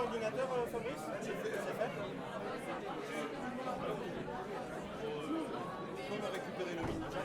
l'ordinateur, Fabrice? C'est fait. On va récupérer le mini jack.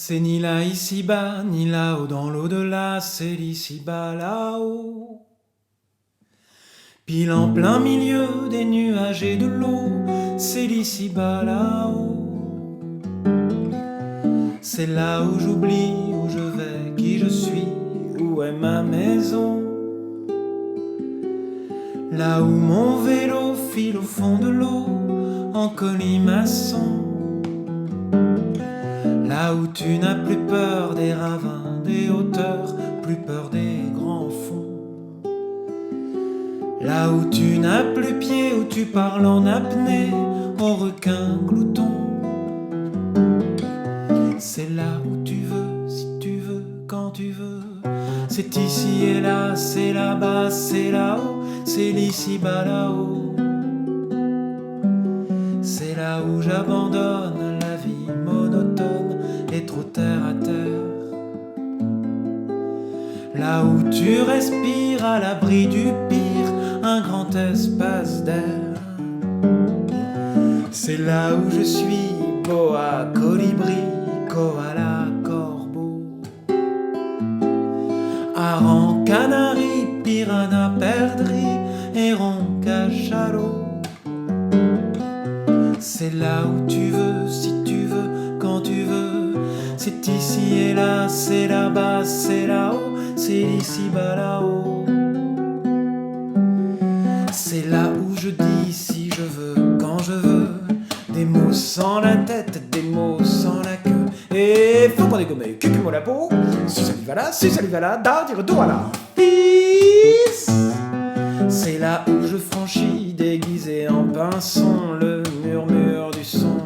C'est ni là ici-bas, ni là-haut dans l'au-delà, c'est l'ici-bas là-haut. Pile en plein milieu des nuages et de l'eau, c'est l'ici-bas là-haut. C'est là où j'oublie, où je vais, qui je suis, où est ma maison. Là où mon vélo file au fond de l'eau, en colimaçon. Là où tu n'as plus peur des ravins, des hauteurs, plus peur des grands fonds. Là où tu n'as plus pied, où tu parles en apnée, au requin glouton. C'est là où tu veux, si tu veux, quand tu veux. C'est ici et là, c'est là-bas, c'est là-haut, c'est l'ici-bas là-haut. C'est là où j'abandonne la vie monotone et trop terre à terre. Là où tu respires à l'abri du pire, un grand espace d'air. C'est là où je suis, boa, colibri, koala, corbeau. Hareng, canari, piranha, perdrix, héron, cachalot. C'est là où tu veux, si tu veux, quand tu veux. C'est ici et là, c'est là-bas, c'est là-haut, c'est ici-bas là-haut. C'est là où je dis si je veux, quand je veux. Des mots sans la tête, des mots sans la queue. Et faut qu'on dégomme, cucumo la peau. Si ça lui va là, si ça lui va là, da, dire do à la. Peace. C'est là où je franchis, déguisé en pinson, le murmure du son.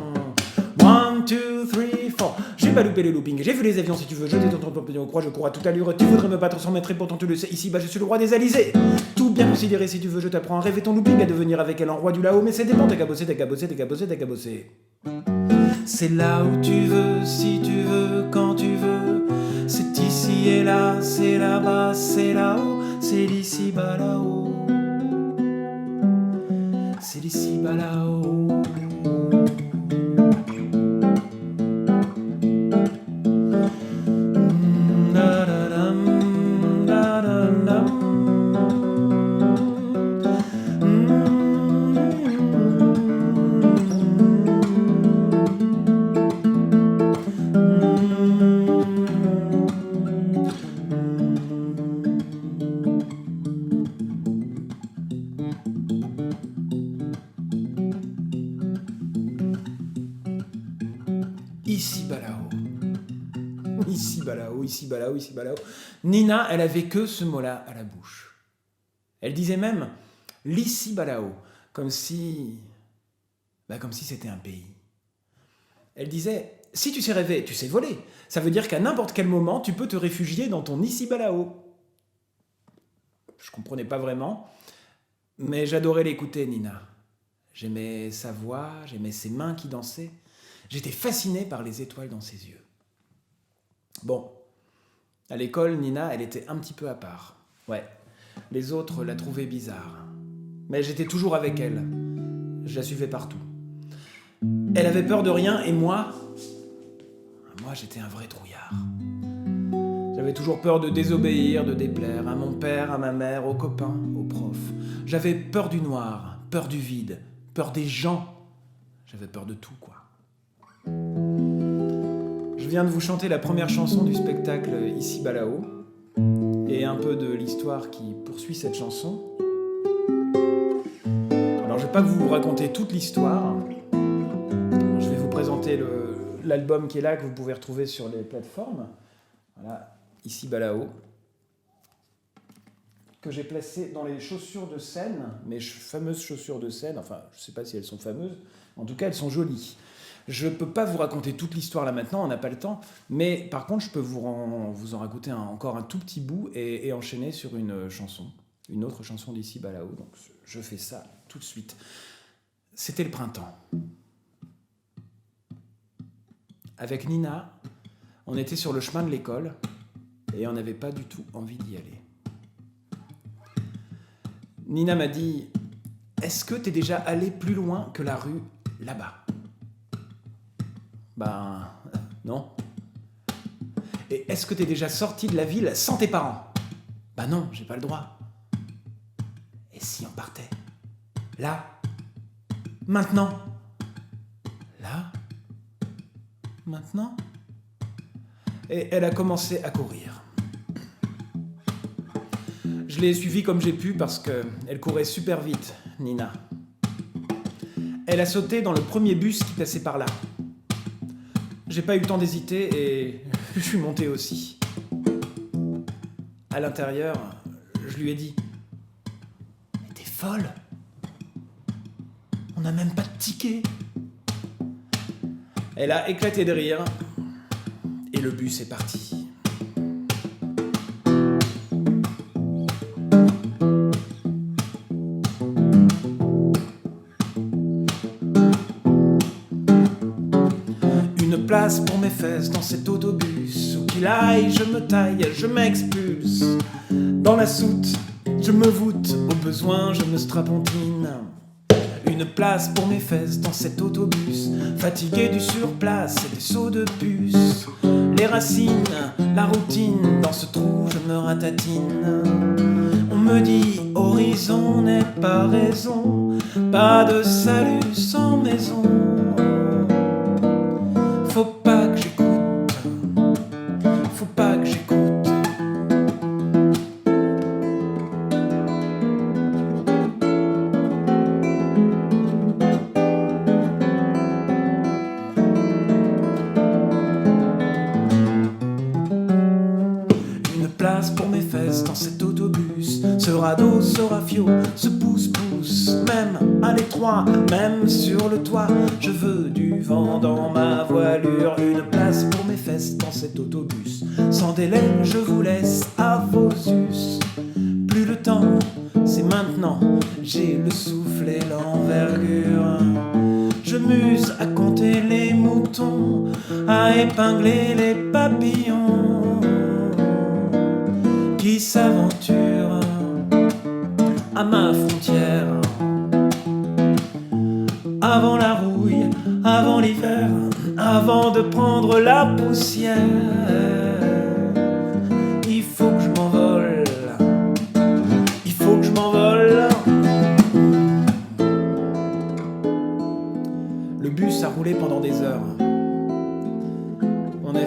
1, 2, 3, 4. J'ai pas loupé les loopings, j'ai vu les avions si tu veux. Je détends ton papillon, croix, je cours à toute allure. Tu voudrais me battre sans m'être et pourtant tu le sais. Ici, je suis le roi des alizés. Tout bien considéré si tu veux, je t'apprends à rêver ton looping, à devenir avec elle en roi du là-haut. Mais c'est dépend, t'as qu'à bosser, t'as qu'à bosser, t'as qu'à bosser, t'as qu'à bosser. C'est là où tu veux, si tu veux, quand tu veux. C'est ici Ceci est là, c'est là-bas, c'est là-haut, c'est d'ici bas là-haut. C'est d'ici bas là-haut. Ici bas là-haut. Ici bas là-haut, ici bas là-haut, ici bas là-haut. Nina, elle avait que ce mot-là à la bouche. Elle disait même l'ici bas là-haut, comme si c'était un pays. Elle disait, si tu sais rêver, tu sais voler. Ça veut dire qu'à n'importe quel moment, tu peux te réfugier dans ton ici bas là-haut. Je comprenais pas vraiment, mais j'adorais l'écouter, Nina. J'aimais sa voix, j'aimais ses mains qui dansaient. J'étais fasciné par les étoiles dans ses yeux. Bon, à l'école, Nina, elle était un petit peu à part. Ouais, les autres la trouvaient bizarre. Mais j'étais toujours avec elle. Je la suivais partout. Elle avait peur de rien et moi, j'étais un vrai trouillard. J'avais toujours peur de désobéir, de déplaire à mon père, à ma mère, aux copains, aux profs. J'avais peur du noir, peur du vide, peur des gens. J'avais peur de tout, quoi. Je viens de vous chanter la première chanson du spectacle Ici bas là-haut et un peu de l'histoire qui poursuit cette chanson. Alors je vais pas vous raconter toute l'histoire. Je vais vous présenter l'album qui est là, que vous pouvez retrouver sur les plateformes. Voilà, Ici bas là-haut, que j'ai placé dans les chaussures de scène, mes fameuses chaussures de scène. Enfin, je sais pas si elles sont fameuses, en tout cas elles sont jolies. Je ne peux pas vous raconter toute l'histoire là maintenant, on n'a pas le temps, mais par contre je peux vous en raconter encore un tout petit bout et enchaîner sur une autre chanson d'Ici bas là-haut. Donc je fais ça tout de suite. C'était le printemps. Avec Nina, on était sur le chemin de l'école et on n'avait pas du tout envie d'y aller. Nina m'a dit « Est-ce que t'es déjà allé plus loin que la rue là-bas ?» Ben, non. Et est-ce que t'es déjà sorti de la ville sans tes parents? Ben non, j'ai pas le droit. Et si on partait? Là? Maintenant? Là? Maintenant? Et elle a commencé à courir. Je l'ai suivie comme j'ai pu parce qu'elle courait super vite, Nina. Elle a sauté dans le premier bus qui passait par là. J'ai pas eu le temps d'hésiter et je suis monté aussi. À l'intérieur, je lui ai dit « Mais t'es folle? On n'a même pas de ticket !» Elle a éclaté de rire et le bus est parti. Place pour mes fesses dans cet autobus. Où qu'il aille, je me taille, je m'expulse. Dans la soute, je me voûte. Au besoin, je me strapontine. Une place pour mes fesses dans cet autobus. Fatigué du surplace et des sauts de puce. Les racines, la routine. Dans ce trou, je me ratatine. On me dit, horizon n'est pas raison. Pas de salut sans maison. Faut pas que j'écoute, faut pas que j'écoute. Une place pour mes fesses dans cet autobus. Ce radeau, ce rafio, ce pousse-pousse. Même à l'étroit, même sur le toit. Je veux du vent dans ma voilure. Une place pour mes fesses dans cet autobus. Sans délai, je vous laisse à vos us. Plus le temps, c'est maintenant. J'ai le souffle et l'envergure. Je m'use à compter les moutons, à épingler les papillons. s'aventure à ma frontière. Avant la rouille, avant l'hiver, avant de prendre la poussière, il faut que je m'envole, il faut que je m'envole. Le bus a roulé pendant des heures. On a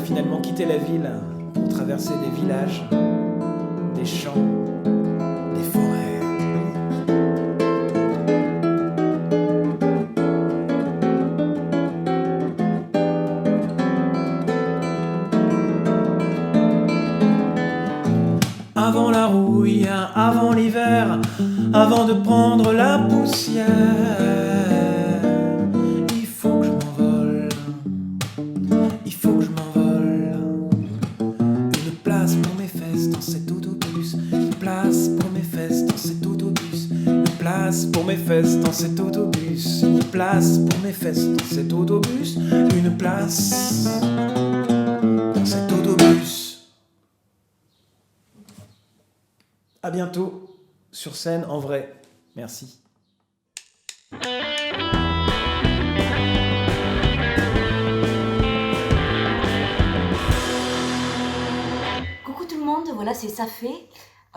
finalement quitté la ville pour traverser des villages, des champs, des forêts. Avant la rouille, avant l'hiver, avant de prendre la poussière, il faut que je m'envole, il faut que je m'envole. Une place pour mes fesses dans cet autobus, une place pour mes fesses dans cet autobus, une place pour mes fesses dans cet autobus, une place pour mes fesses dans cet autobus, une place dans cet autobus. À bientôt sur scène en vrai. Merci. Coucou tout le monde, voilà c'est Safé.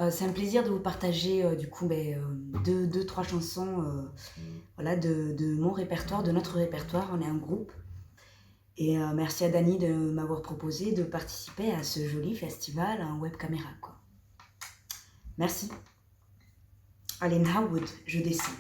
C'est un plaisir de vous partager trois chansons voilà, de mon répertoire, de notre répertoire. On est un groupe. Et merci à Dani de m'avoir proposé de participer à ce joli festival en web caméra, quoi. Merci. Allez, Nhaoud, je descends.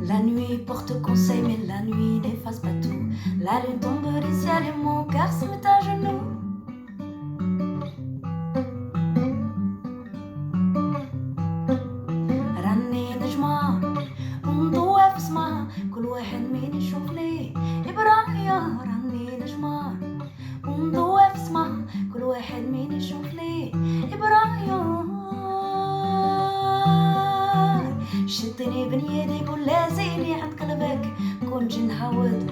La nuit porte conseil, mais la nuit n'efface pas tout. La lune tombe du ciel et mon cœur se met à genoux. شدني بنيدك ولازيني عند قلبك كون جي نعود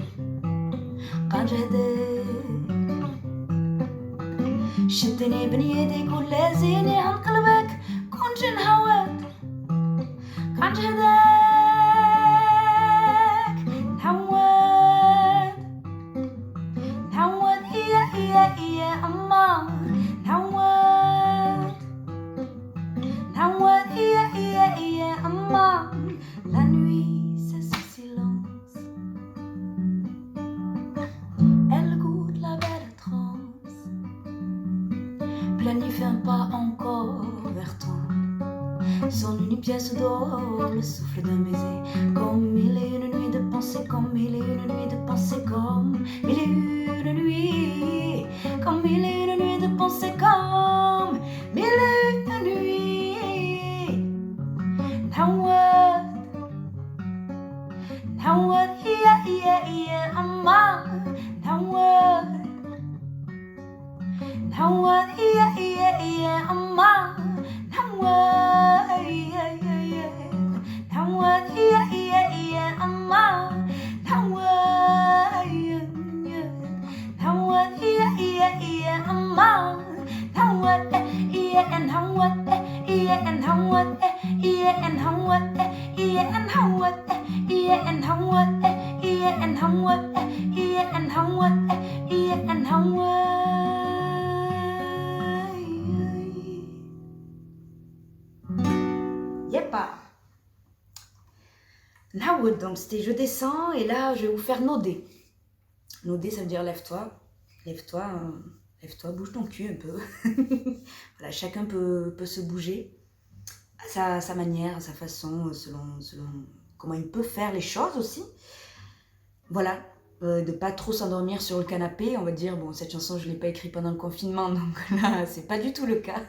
قان جهدك شدني بنيدك ولازيني عند قلبك كون جي نعود قان جهدك نعود إيا أما نعود إيا أما. La nuit, c'est ce silence. Elle goûte la belle transe. Planifie un pas encore vers toi. Sonne une pièce d'or, le souffle d'un baiser. Comme mille et une nuits de pensée, comme mille et une nuits de pensée, comme mille et une nuits, comme mille et une nuits de pensée, comme mille et une nuits. نعود إيا أما نعود إيا أما نعود إيا أما نعود إيا أما نعود إيا نعود إيا نعود إيا نعود إيا نعود إيا نعود إيا نعود إيا نعود إيا نعود. Yepa. Nhaoud, donc c'était je descends et là je vais vous faire noder. Noder ça veut dire lève-toi, lève-toi, lève-toi, bouge ton cul un peu. Voilà, chacun peut se bouger à sa manière, à sa façon, selon comment il peut faire les choses aussi. Voilà, de pas trop s'endormir sur le canapé. On va dire, bon, cette chanson je l'ai pas écrite pendant le confinement, donc là c'est pas du tout le cas.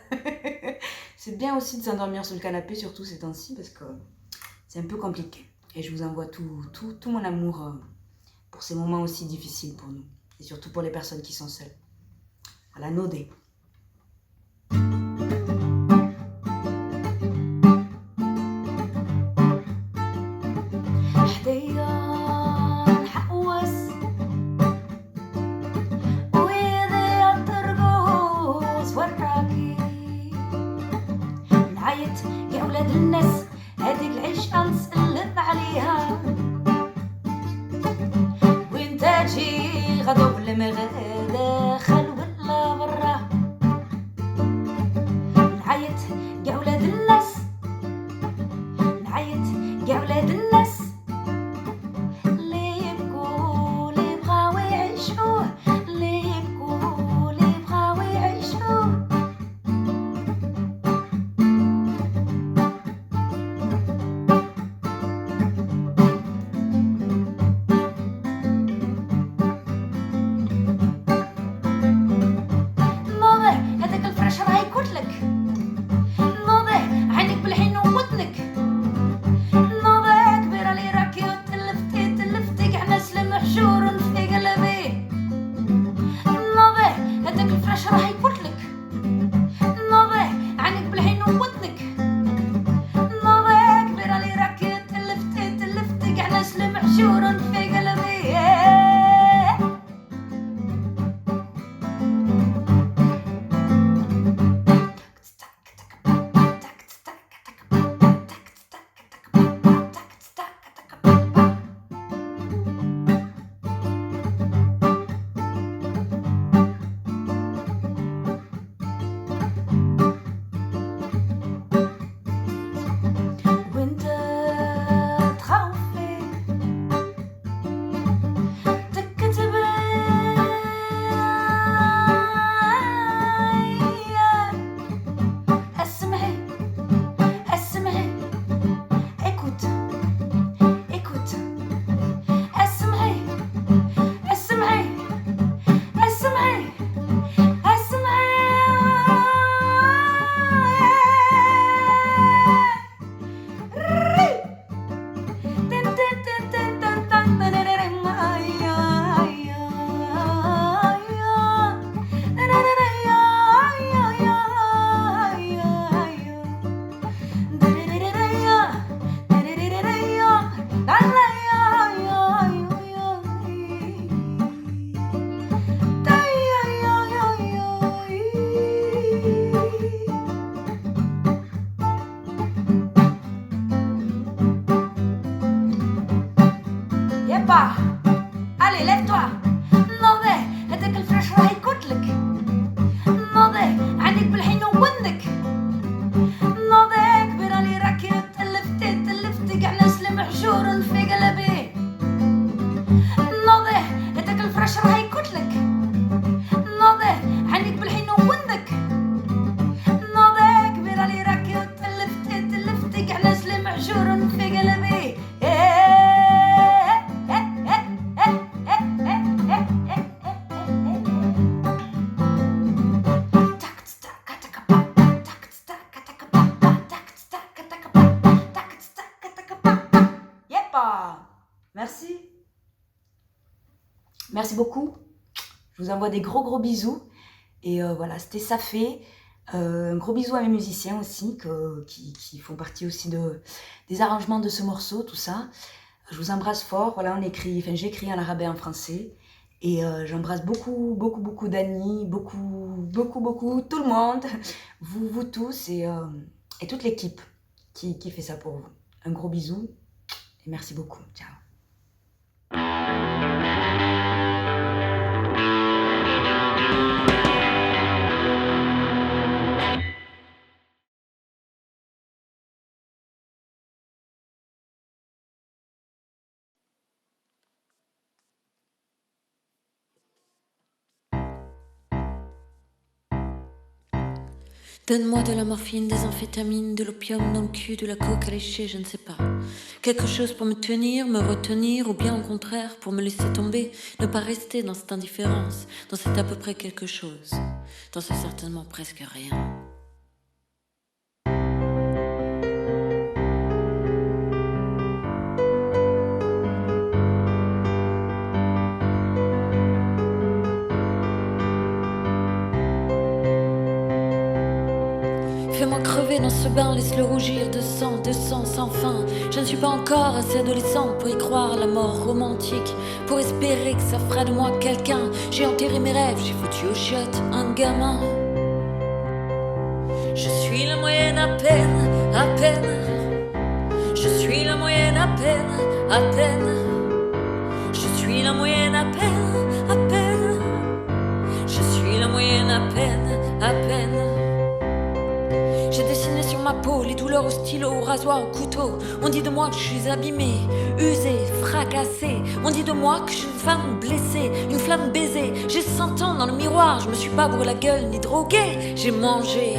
C'est bien aussi de s'endormir sur le canapé, surtout ces temps-ci, parce que c'est un peu compliqué. Et je vous envoie tout mon amour pour ces moments aussi difficiles pour nous. Et surtout pour les personnes qui sont seules. Voilà, Nodé. ولاد الناس هذيك العيشة نسألب عليها وين تاجي غدو بالمغرب داخل ولا برا نعيط يا ولاد الناس نعيط يا ولاد الناس اللي يبكوا اللي بغاو يعيشوا اللي يبكوا اللي بغاو يعيشوا نوضي هذاك الفراش راه يقتلك نوضي عينك بالحين وودنك نوضي كبيرة لي راكي تلفتي كاع ناس المحشور في قلبي نوضي هذاك الفراش راه يقتلك نوضي عينك بالحين وودنك نوضي كبيرة لي راكي تلفتي كاع ناس المحشور في قلبي وانت تخوفي تكتب اسمعي اسمعي écoute écoute اسمعي اسمعي اسمعي يبا allez lève-toi نوضي هذاك الفراش راه يقتلك نوضي عينيك بالحين وودنك نوضي كبيرة لي راكي تلفتي كاع ناس المحشور في قلبي نوضي هذاك الفراش راه يقتلك نوضي عينيك بالحين وودنك نوضي كبيرة لي راكي تلفتي كاع ناس المحشور في قلبي Merci. Merci beaucoup. Je vous envoie des gros bisous. Et voilà, c'était ça fait. Un gros bisou à mes musiciens aussi, qui font partie aussi des arrangements de ce morceau, tout ça. Je vous embrasse fort. Voilà, j'écris en arabe et en français. Et j'embrasse beaucoup d'amis, beaucoup, tout le monde, vous tous et toute l'équipe qui fait ça pour vous. Un gros bisou et merci beaucoup. Ciao. Donne-moi de la morphine, des amphétamines, de l'opium dans le cul, de la coke à lécher, je ne sais pas. Quelque chose pour me tenir, me retenir, ou bien au contraire pour me laisser tomber, ne pas rester dans cette indifférence, dans cet à peu près quelque chose, dans ce certainement presque rien. Fais-moi crever dans ce bain, laisse-le rougir de sang sans fin. Je ne suis pas encore assez adolescent pour y croire à la mort romantique, pour espérer que ça fera de moi quelqu'un. J'ai enterré mes rêves, j'ai foutu aux chiottes un gamin. Je suis la moyenne à peine à peine. Je suis la moyenne à peine, à peine. Je suis la moyenne à peine, à peine. J'ai dessiné sur ma peau les douleurs au stylo, au rasoir, au couteau. On dit de moi que je suis abîmée, usée, fracassée. On dit de moi que je suis une femme blessée, une flamme baisée. J'ai 100 ans dans le miroir, je me suis pas bourré la gueule ni droguée. J'ai mangé,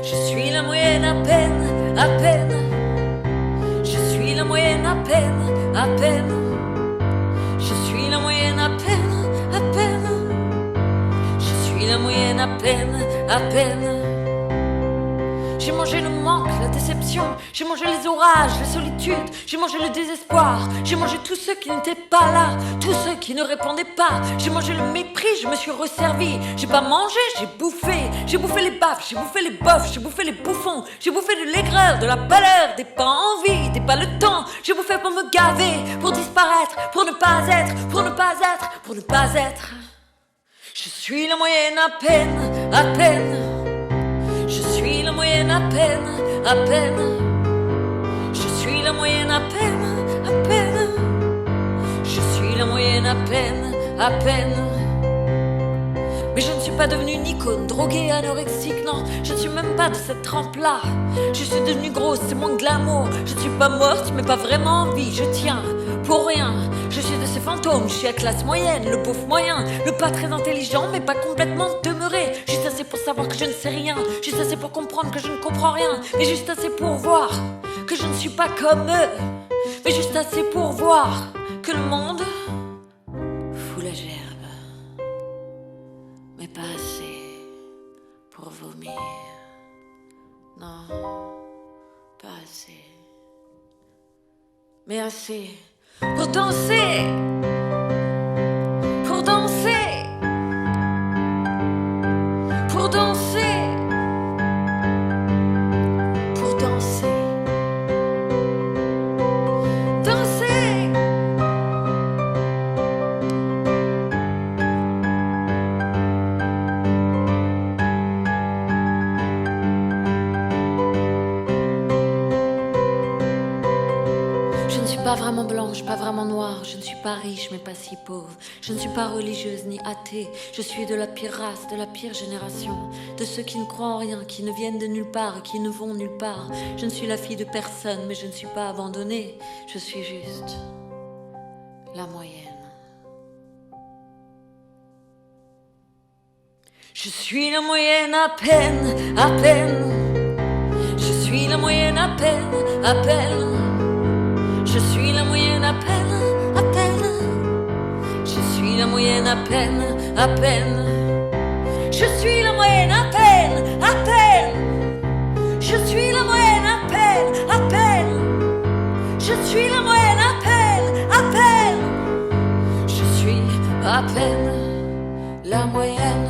je suis la moyenne à peine, à peine. Je suis la moyenne à peine, à peine. Je suis la moyenne à peine, à peine. Je suis la moyenne à peine, à peine. J'ai mangé le manque, la déception. J'ai mangé les orages, la solitude. J'ai mangé le désespoir. J'ai mangé tous ceux qui n'étaient pas là, tous ceux qui ne répondaient pas. J'ai mangé le mépris, je me suis resservi. J'ai pas mangé, j'ai bouffé. J'ai bouffé les baffes, j'ai bouffé les bofs, j'ai bouffé les bouffons. J'ai bouffé de l'aigreur, de la pâleur, des pas envie, des pas le temps. J'ai bouffé pour me gaver, pour disparaître, pour ne pas être, pour ne pas être, pour ne pas être. Je suis la moyenne à peine, à peine. Je suis la moyenne à peine, à peine. Je suis la moyenne à peine, à peine. Je suis la moyenne à peine, à peine. Mais je ne suis pas devenue une icône, droguée, anorexique, non. Je ne suis même pas de cette trempe-là. Je suis devenue grosse, c'est mon glamour. Je ne suis pas morte, mais pas vraiment en vie. Je tiens pour rien. Je suis de ces fantômes, je suis à classe moyenne, le pauvre moyen, le pas très intelligent, mais pas complètement demeuré. Juste assez pour savoir que je ne sais rien, juste assez pour comprendre que je ne comprends rien, mais juste assez pour voir que je ne suis pas comme eux, mais juste assez pour voir que le monde fout la gerbe, mais pas assez pour vomir. Non, pas assez, mais assez pour danser, pour danser, pour danser, pour danser, danser. Je ne suis pas vraiment blanche, pas vraiment noire. Je ne suis pas riche, mais pas si pauvre. Je ne suis pas religieuse ni athée. Je suis de la pire race, de la pire génération. De ceux qui ne croient en rien, qui ne viennent de nulle part et qui ne vont nulle part. Je ne suis la fille de personne, mais je ne suis pas abandonnée. Je suis juste la moyenne. Je suis la moyenne à peine, à peine. Je suis la moyenne à peine, à peine. Je suis la moyenne à peine, à peine. Je suis la moyenne à peine, à peine. Je suis la moyenne à peine, à peine. Je suis la moyenne à peine, à peine. Je suis la moyenne à peine, à peine. Je suis à peine la moyenne.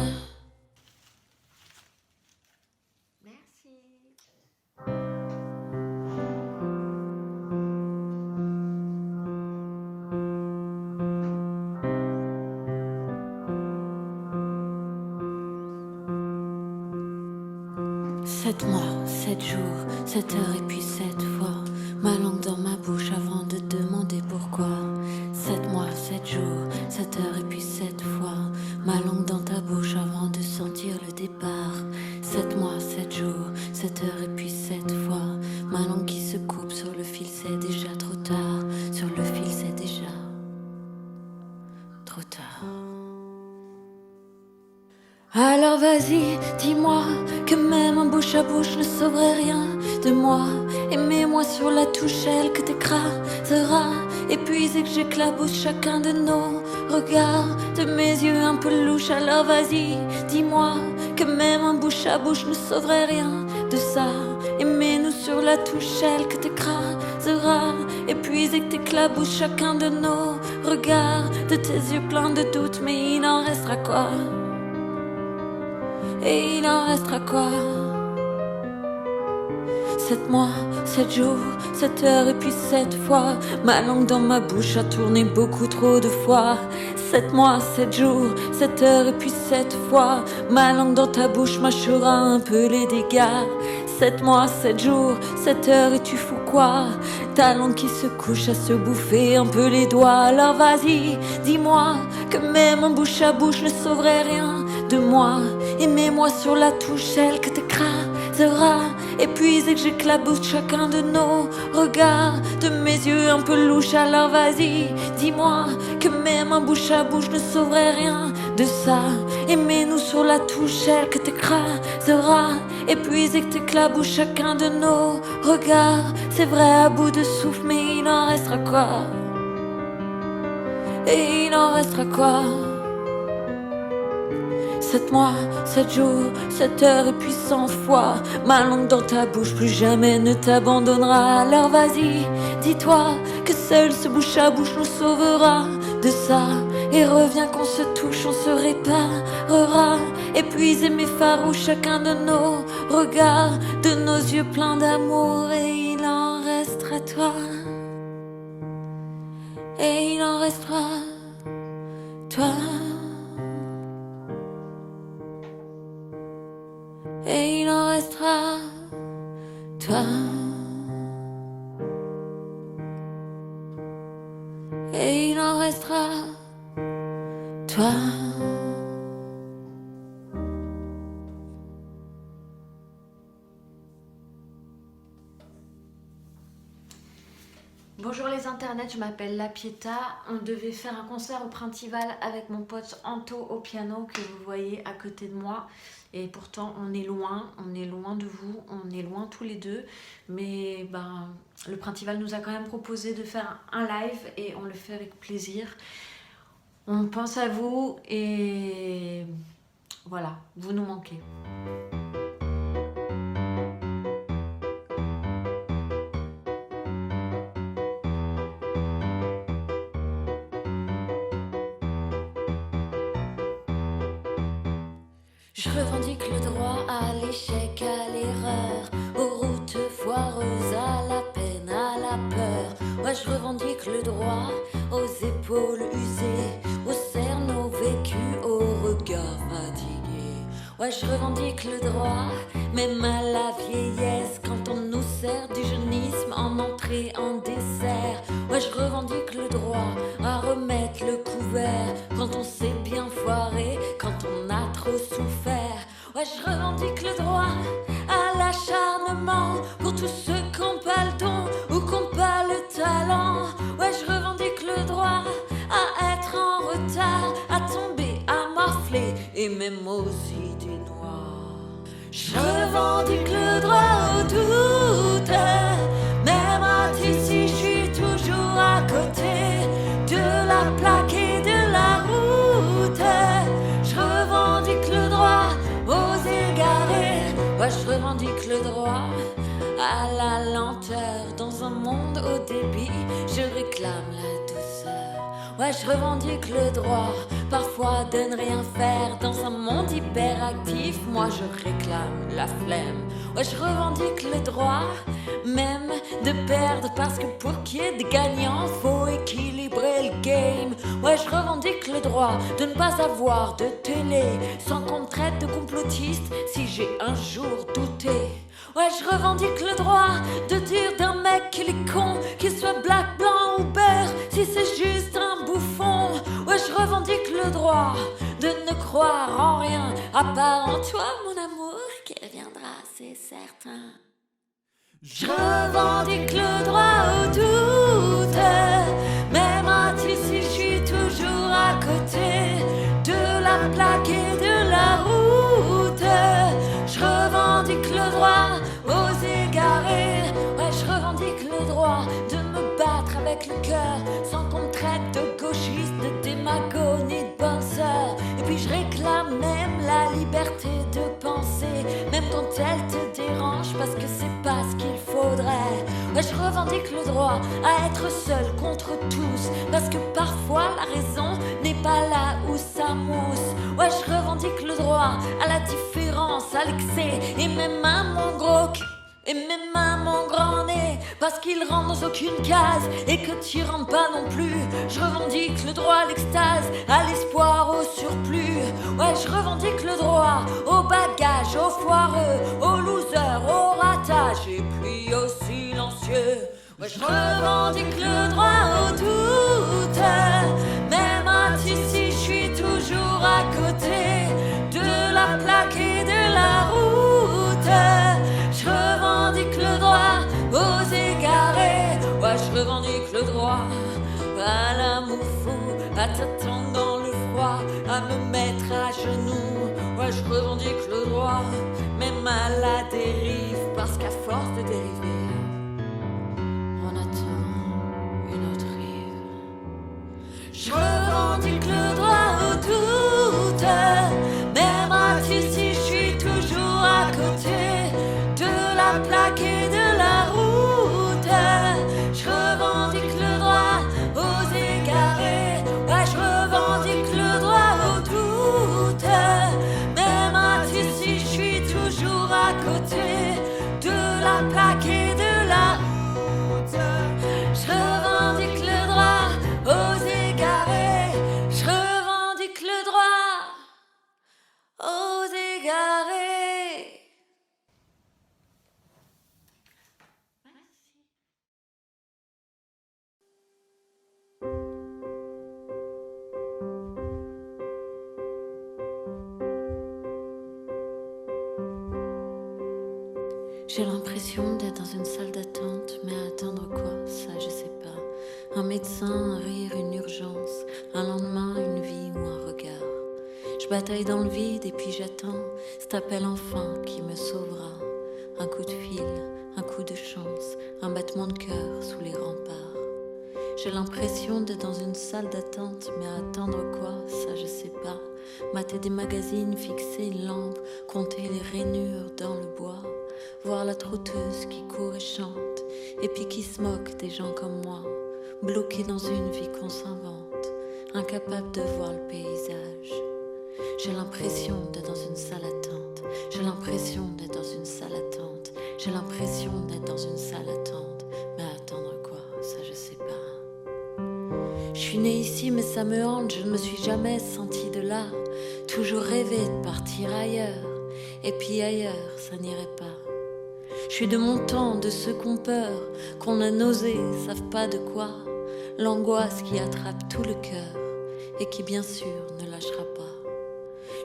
Sept mois, 7 jours, 7 heures et puis 7 fois. Ma langue dans ma bouche avant de demander pourquoi. 7 mois, 7 jours, 7 heures et puis 7 fois. Ma langue dans ta bouche avant de sentir le départ. 7 mois, 7 jours, 7 heures et puis 7 fois. Ma langue qui se coupe sur le fil, c'est déjà trop tard. Sur le fil, c'est déjà trop tard. Alors vas-y, dis-moi que même un bouche à bouche ne sauverait rien de moi. Et mets-moi sur la touchelle que t'écraseras. Épuisé que j'éclabousse chacun de nos regards, de mes yeux un peu louches. Alors vas-y, dis-moi que même un bouche à bouche ne sauverait rien de ça. Et mets-nous sur la touchelle que t'écraseras. Épuisé que t'éclabousses chacun de nos regards, de tes yeux pleins de doutes. Mais il en restera quoi? Et il en restera quoi? 7 mois, 7 jours, 7 heures et puis 7 fois. Ma langue dans ma bouche a tourné beaucoup trop de fois. 7 mois, 7 jours, 7 heures et puis 7 fois. Ma langue dans ta bouche mâchera un peu les dégâts. 7 mois, 7 jours, 7 heures et tu fous quoi? Ta langue qui se couche à se bouffer un peu les doigts. Alors vas-y, dis-moi que même un bouche à bouche ne sauverait rien de moi. Et mets-moi sur la touche celle que t'écrasera. Épuisé que j'éclabousse chacun de nos regards, de mes yeux un peu louches. Alors vas-y, dis-moi que même un bouche à bouche ne sauverait rien de ça. Et mets-nous sur la touche celle que t'écrasera. Épuisé que t'éclabousse chacun de nos regards. C'est vrai à bout de souffle, mais il en restera quoi? Et il en restera quoi? 7 mois, 7 jours, 7 heures et puis 100 fois ma langue dans ta bouche, plus jamais ne t'abandonnera. Alors vas-y, dis-toi que seul ce bouche à bouche nous sauvera de ça. Et reviens qu'on se touche, on se réparera. Épuisé mais farouche chacun de nos regards, de nos yeux pleins d'amour. Et il en restera toi. Et il en restera toi. Et il en restera toi. Et il en restera toi. Bonjour les internets, je m'appelle La Pieta. On devait faire un concert au Printival avec mon pote Anto au piano que vous voyez à côté de moi. Et pourtant on est loin de vous, on est loin tous les deux. Mais le Printival nous a quand même proposé de faire un live et on le fait avec plaisir. On pense à vous et voilà, vous nous manquez. Je revendique le droit à l'échec, à l'erreur, aux routes foireuses, à la peine, à la peur. Ouais, je revendique le droit aux épaules usées, aux cerneaux vécus, aux regards fatigués. Ouais, je revendique le droit, même à la vieillesse, quand on nous sert du jeunisme en entrée, en dessert. Ouais, je revendique le droit à remettre le couvert quand on s'est bien foiré, quand on a trop souffert. Ouais, je revendique le droit à l'acharnement pour tous ceux qui n'ont pas le don ou qui n'ont pas le talent. Ouais, je revendique le droit à être en retard, à tomber, à morfler et même aux idées noires. Je revendique le droit au doute, même à si je suis toujours à côté de la plaque et de la route. Je revendique le droit aux égarés. Ouais, je revendique le droit à la lenteur. Dans un monde au débit, je réclame la douceur. Ouais, je revendique le droit parfois de ne rien faire. Dans un monde hyperactif, moi je réclame la flemme. Ouais, je revendique le droit même de perdre, parce que pour qu'il y ait des gagnants, faut équilibrer le game. Ouais, je revendique le droit de ne pas avoir de télé, sans qu'on me traite de complotiste si j'ai un jour douté. Ouais, je revendique le droit de dire d'un mec qu'il est con, qu'il soit black, blanc ou beurre, si c'est juste un bouffon. Ouais, je revendique le droit de ne croire en rien, à part en toi, mon amour, qui reviendra, c'est certain. Je revendique le droit au doute, même si je suis toujours à côté de la plaque et de la route. Je revendique le droit aux égarés. Ouais, je revendique le droit de me battre avec le cœur, sans qu'on me traite de gauchiste, de démagogue ni de bonne sœur. Et puis je réclame même la liberté de penser, même quand elle te dérange, parce que c'est pas ce qu'il faudrait. Ouais, je revendique le droit à être seul contre tous, parce que parfois la raison n'est pas là où ça mousse. Ouais, je revendique le droit à la différence, à l'excès, et même à mon gros et même à mon grand nez, parce qu'il rentre dans aucune case et que t'y rentres pas non plus. Je revendique le droit à l'extase, à l'espoir, au surplus. Ouais, je revendique le droit au bagage, aux foireux, aux losers, aux ratés. partage et puis au silencieux. Ouais, je revendique le droit au doute. Même ici, je suis toujours à côté de la plaque et de la route. Je revendique le droit aux égarés. Ouais, je revendique le droit à l'amour fou, à t'attendre dans le froid, à me mettre à genoux. Ouais, je revendique le droit, même à la dérive, parce qu'à force de dériver, on attend une autre rive. Je revendique le droit au doute, même ici, je suis toujours à côté de la plaque et de la route. Je revendique le droit aux égarés. Ouais, je revendique le droit au doute. Même ici, je suis toujours à côté de la plaque et de la route. Je revendique le droit aux égarés. Je revendique le droit aux égarés. J'ai l'impression d'être dans une salle d'attente, mais attendre quoi, ça je sais pas. Un médecin, un rire, une urgence, un lendemain, une vie ou un regard. Je bataille dans le vide et puis j'attends cet appel enfin qui me sauvera. Un coup de fil, un coup de chance, un battement de cœur sous les remparts. J'ai l'impression d'être dans une salle d'attente, mais attendre quoi, ça je sais pas. Mater des magazines, fixer une lampe, compter les rainures dans le bois. Voir la trotteuse qui court et chante, et puis qui se moque des gens comme moi, bloqués dans une vie qu'on s'invente, incapable de voir le paysage. J'ai l'impression d'être dans une salle d'attente, j'ai l'impression d'être dans une salle d'attente, j'ai l'impression d'être dans une salle d'attente, mais attendre quoi, ça je sais pas. Je suis née ici mais ça me hante, je ne me suis jamais sentie de là, toujours rêvé de partir ailleurs, et puis ailleurs ça n'irait pas. Je suis de mon temps, de ceux qu'on peur, qu'on a nausé, savent pas de quoi. L'angoisse qui attrape tout le cœur et qui bien sûr ne lâchera pas.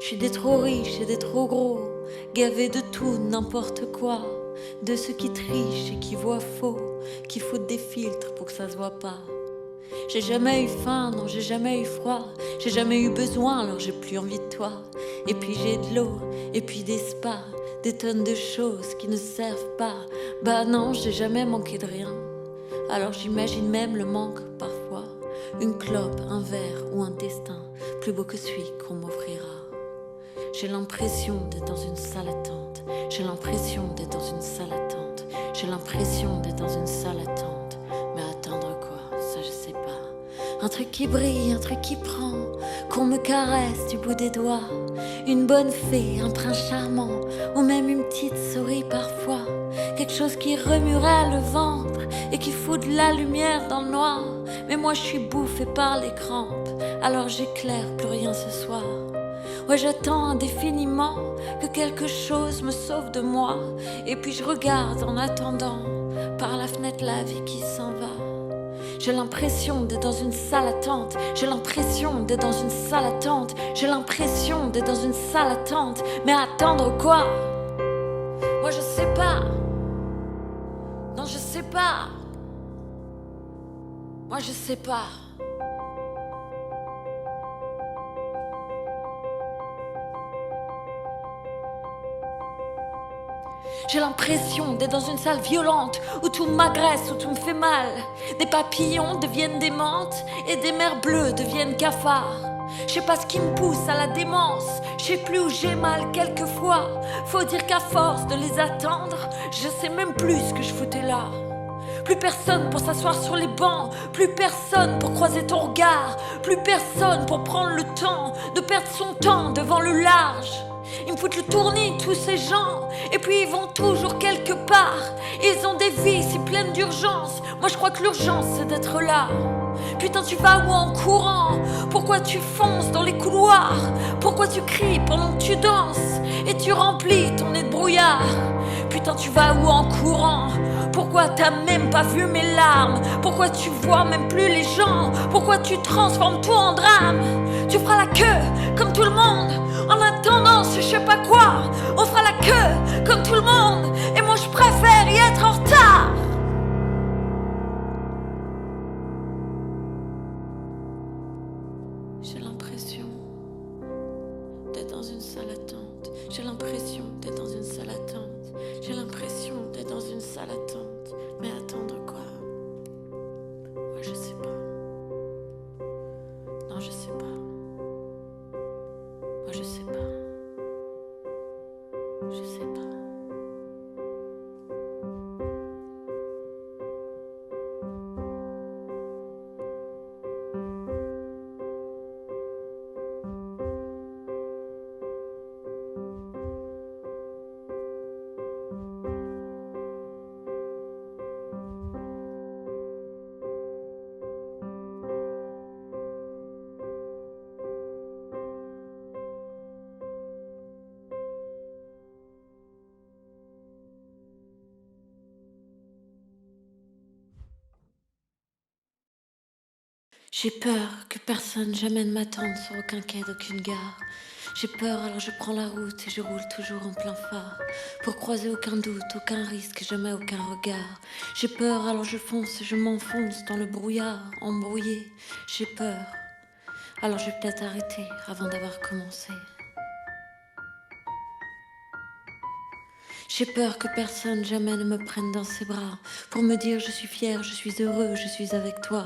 Je suis des trop riches et des trop gros, gavés de tout, n'importe quoi. De ceux qui trichent et qui voient faux, qui foutent des filtres pour que ça se voit pas. J'ai jamais eu faim, non j'ai jamais eu froid, j'ai jamais eu besoin, alors j'ai plus envie de toi. Et puis j'ai de l'eau, et puis des spas, des tonnes de choses qui ne servent pas. Bah non, j'ai jamais manqué de rien. Alors j'imagine même le manque parfois. Une clope, un verre ou un destin plus beau que celui qu'on m'offrira. J'ai l'impression d'être dans une salle d'attente. J'ai l'impression d'être dans une salle d'attente. J'ai l'impression d'être dans une salle d'attente. Mais attendre quoi, ça je sais pas. Un truc qui brille, un truc qui prend, qu'on me caresse du bout des doigts. Une bonne fée, un prince charmant, ou même une petite souris parfois. Quelque chose qui remuerait le ventre et qui fout de la lumière dans le noir. Mais moi je suis bouffée par les crampes, alors j'éclaire plus rien ce soir. Ouais, j'attends indéfiniment que quelque chose me sauve de moi. Et puis je regarde en attendant par la fenêtre la vie qui s'en va. J'ai l'impression d'être dans une salle d'attente. J'ai l'impression d'être dans une salle d'attente. J'ai l'impression d'être dans une salle d'attente. Mais attendre quoi? Moi je sais pas. Non je sais pas. Moi je sais pas. J'ai l'impression d'être dans une salle violente où tout m'agresse, où tout me fait mal. Des papillons deviennent des menthes et des mers bleues deviennent cafards. Je sais pas ce qui me pousse à la démence, je sais plus où j'ai mal quelquefois. Faut dire qu'à force de les attendre, je sais même plus ce que je foutais là. Plus personne pour s'asseoir sur les bancs, plus personne pour croiser ton regard, plus personne pour prendre le temps de perdre son temps devant le large. Ils me foutent le tournis, tous ces gens, et puis ils vont toujours quelque part. Ils ont des vies si pleines d'urgence. Moi je crois que l'urgence c'est d'être là. Putain tu vas où en courant? Pourquoi tu fonces dans les couloirs? Pourquoi tu cries pendant que tu danses? Et tu remplis ton nez de brouillard? Putain, tu vas où en courant? Pourquoi t'as même pas vu mes larmes? Pourquoi tu vois même plus les gens? Pourquoi tu transformes tout en drame? Tu feras la queue comme tout le monde. En attendant je sais pas quoi. On fera la queue comme tout le monde. Et moi je préfère y être en retard. J'ai l'impression d'être dans une salle d'attente. J'ai l'impression d'être dans une salle d'attente. J'ai l'impression d'être dans une salle d'attente. Mais attendre quoi? Ouais, je sais pas. Non, je sais pas. Moi, je sais pas. Je sais pas. J'ai peur que personne jamais ne m'attende sur aucun quai d'aucune gare. J'ai peur alors je prends la route et je roule toujours en plein phare. Pour croiser aucun doute, aucun risque, jamais aucun regard. J'ai peur alors je fonce, je m'enfonce dans le brouillard, embrouillé. J'ai peur, alors je vais peut-être arrêter avant d'avoir commencé. J'ai peur que personne jamais ne me prenne dans ses bras pour me dire je suis fier, je suis heureux, je suis avec toi.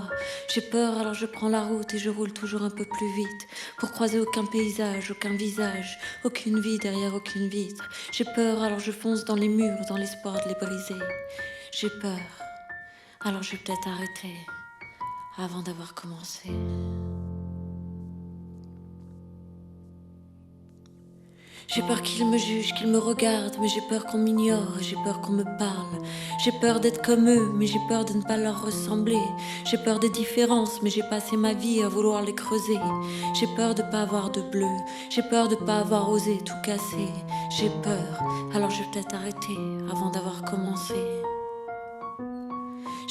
J'ai peur alors je prends la route et je roule toujours un peu plus vite pour croiser aucun paysage, aucun visage, aucune vie derrière aucune vitre. J'ai peur alors je fonce dans les murs dans l'espoir de les briser. J'ai peur alors je vais peut-être arrêter avant d'avoir commencé. J'ai peur qu'ils me jugent, qu'ils me regardent, mais j'ai peur qu'on m'ignore, j'ai peur qu'on me parle. J'ai peur d'être comme eux, mais j'ai peur de ne pas leur ressembler. J'ai peur des différences, mais j'ai passé ma vie à vouloir les creuser. J'ai peur de pas avoir de bleu, j'ai peur de pas avoir osé tout casser. J'ai peur, alors je vais peut-être arrêter avant d'avoir commencé.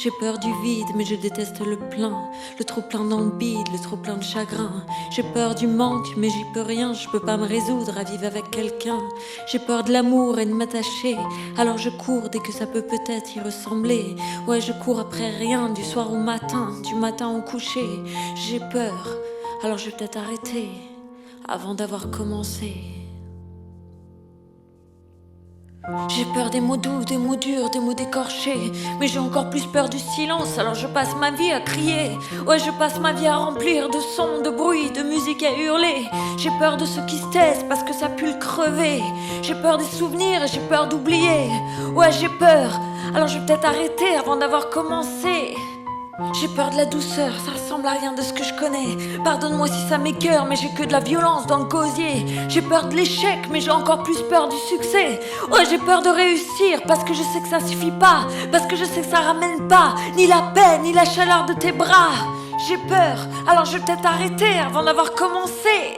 J'ai peur du vide, mais je déteste le plein. Le trop plein dans le bide, le trop plein de chagrin. J'ai peur du manque, mais j'y peux rien. Je peux pas me résoudre à vivre avec quelqu'un. J'ai peur de l'amour et de m'attacher. Alors je cours dès que ça peut peut-être y ressembler. Ouais, je cours après rien, du soir au matin, du matin au coucher. J'ai peur, alors je vais peut-être arrêter avant d'avoir commencé. J'ai peur des mots doux, des mots durs, des mots décorchés. Mais j'ai encore plus peur du silence, alors je passe ma vie à crier. Ouais, je passe ma vie à remplir de sons, de bruit, de musique à hurler. J'ai peur de ceux qui se taisent parce que ça pue le crever. J'ai peur des souvenirs et j'ai peur d'oublier. Ouais, j'ai peur, alors je vais peut-être arrêter avant d'avoir commencé. J'ai peur de la douceur, ça ressemble à rien de ce que je connais. Pardonne-moi si ça m'écœure, mais j'ai que de la violence dans le gosier. J'ai peur de l'échec, mais j'ai encore plus peur du succès. Ouais, j'ai peur de réussir, parce que je sais que ça suffit pas. Parce que je sais que ça ramène pas ni la paix, ni la chaleur de tes bras. J'ai peur, alors je vais peut-être arrêter avant d'avoir commencé.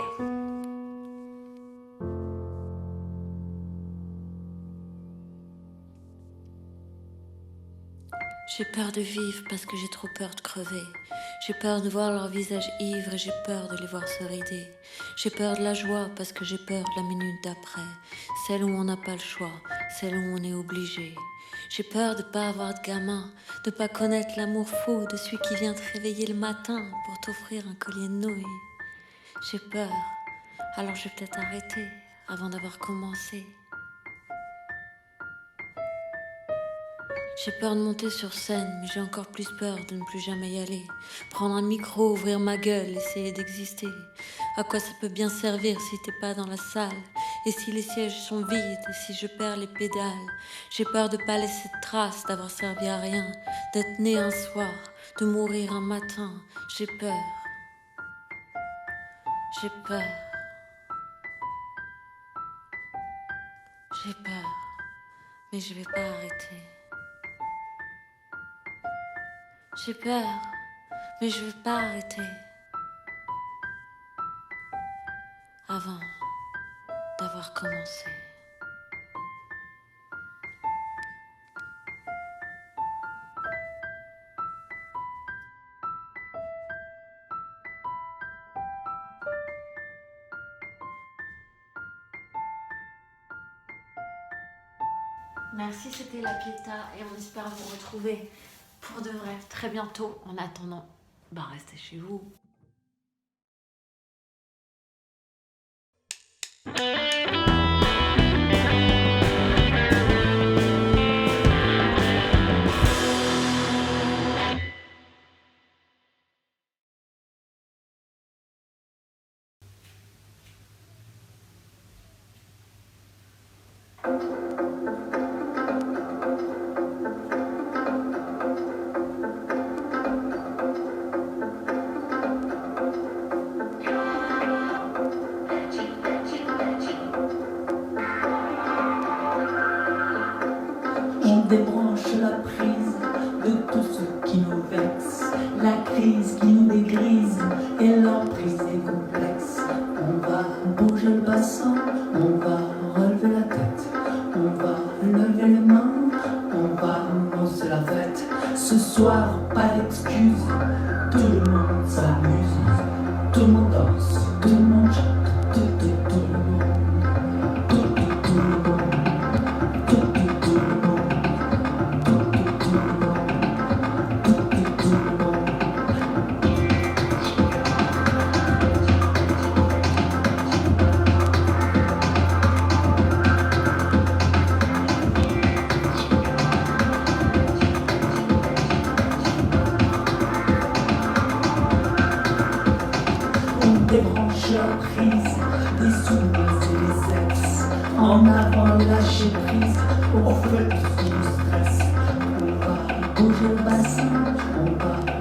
J'ai peur de vivre parce que j'ai trop peur de crever. J'ai peur de voir leur visage ivre et j'ai peur de les voir se rider. J'ai peur de la joie parce que j'ai peur de la minute d'après. Celle où on n'a pas le choix, celle où on est obligé. J'ai peur de pas avoir de gamin, de pas connaître l'amour fou de celui qui vient te réveiller le matin pour t'offrir un collier de nouilles. J'ai peur, alors je vais peut-être arrêter avant d'avoir commencé. J'ai peur de monter sur scène, mais j'ai encore plus peur de ne plus jamais y aller. Prendre un micro, ouvrir ma gueule, essayer d'exister. À quoi ça peut bien servir si t'es pas dans la salle? Et si les sièges sont vides, et si je perds les pédales? J'ai peur de pas laisser de traces, d'avoir servi à rien, d'être né un soir, de mourir un matin. J'ai peur. J'ai peur. J'ai peur. Mais je vais pas arrêter. J'ai peur, mais je vais pas arrêter avant d'avoir commencé. Merci, c'était la Pietà et on espère vous retrouver pour de vrai très bientôt. En attendant, bah restez chez vous. On débranche la prise de tout ce qui nous vexe, la crise qui nous dégrise et l'emprise des complexes. On va bouger le bassin, on va relever la tête, on va lever les mains, on va lancer la fête. Ce soir, pas d'excuses, tout le monde s'amuse, tout le monde danse, tout le monde chante, tout le monde. Débranche la prise des soumises et des ex. En avant, lâcher prise, on fait tout ce qui nous stresse. On va bouger le bassin, on va